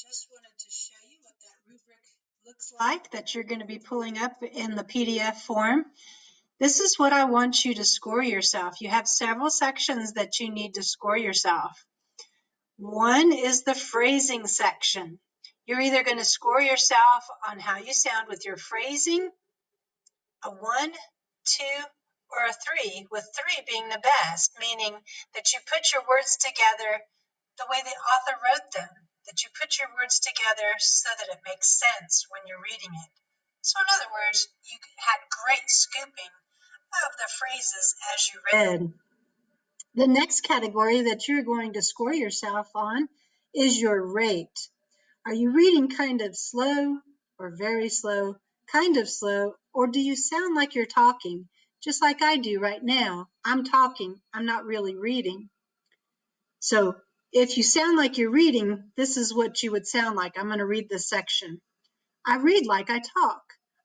Just wanted to show you what that rubric looks like that you're going to be pulling up in the PDF form. This is what I want you to score yourself. You have several sections that you need to score yourself. One is the phrasing section. You're either going to score yourself on how you sound with your phrasing, a 1, 2, or a 3, with 3 being the best, meaning that you put your words together the way the author wrote them, that you put your words together so that it makes sense when you're reading it. So in other words, you had great scooping of the phrases as you read. The next category that you're going to score yourself on is your rate. Are you reading kind of slow or very slow, kind of slow, or do you sound like you're talking? Just like I do right now. I'm talking, I'm not really reading. So if you sound like you're reading, this is what you would sound like. I'm going to read this section. I read like I talk.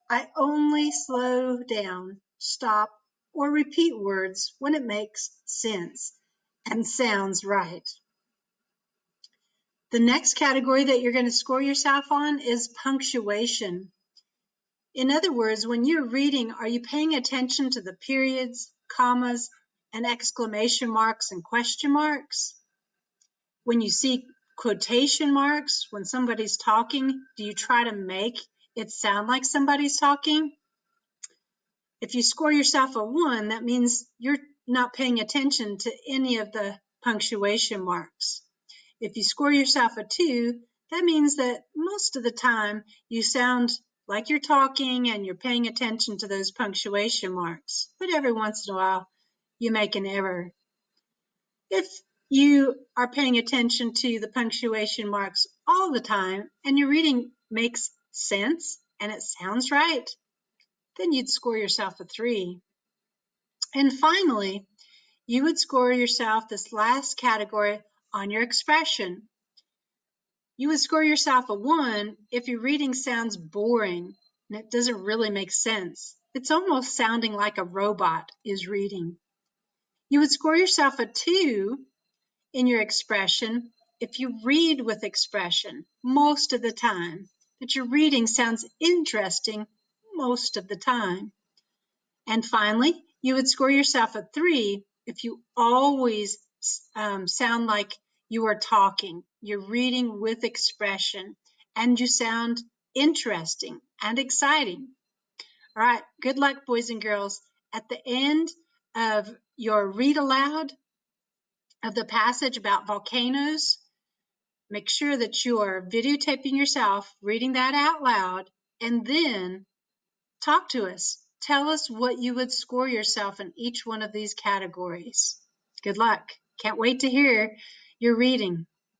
I only slow down, stop, or repeat words when it makes sense and sounds right. The next category that you're going to score yourself on is punctuation. In other words, when you're reading, are you paying attention to the periods, commas, and exclamation marks and question marks? When you see quotation marks, when somebody's talking, do you try to make it sound like somebody's talking? If you score yourself a 1, that means you're not paying attention to any of the punctuation marks. If you score yourself a 2, that means that most of the time you sound like you're talking and you're paying attention to those punctuation marks. But every once in a while, you make an error. If you are paying attention to the punctuation marks all the time and your reading makes sense and it sounds right, then you'd score yourself a 3. And finally, you would score yourself this last category on your expression. You would score yourself a 1 if your reading sounds boring and it doesn't really make sense. It's almost sounding like a robot is reading. You would score yourself a 2 in your expression if you read with expression most of the time, that your reading sounds interesting most of the time. And finally, you would score yourself a 3 if you always sound like you are talking, you're reading with expression, and you sound interesting and exciting. All right, good luck, boys and girls. At the end of your read aloud of the passage about volcanoes, make sure that you are videotaping yourself reading that out loud, and then talk to us. Tell us what you would score yourself in each one of these categories. Good luck. Can't wait to hear your reading.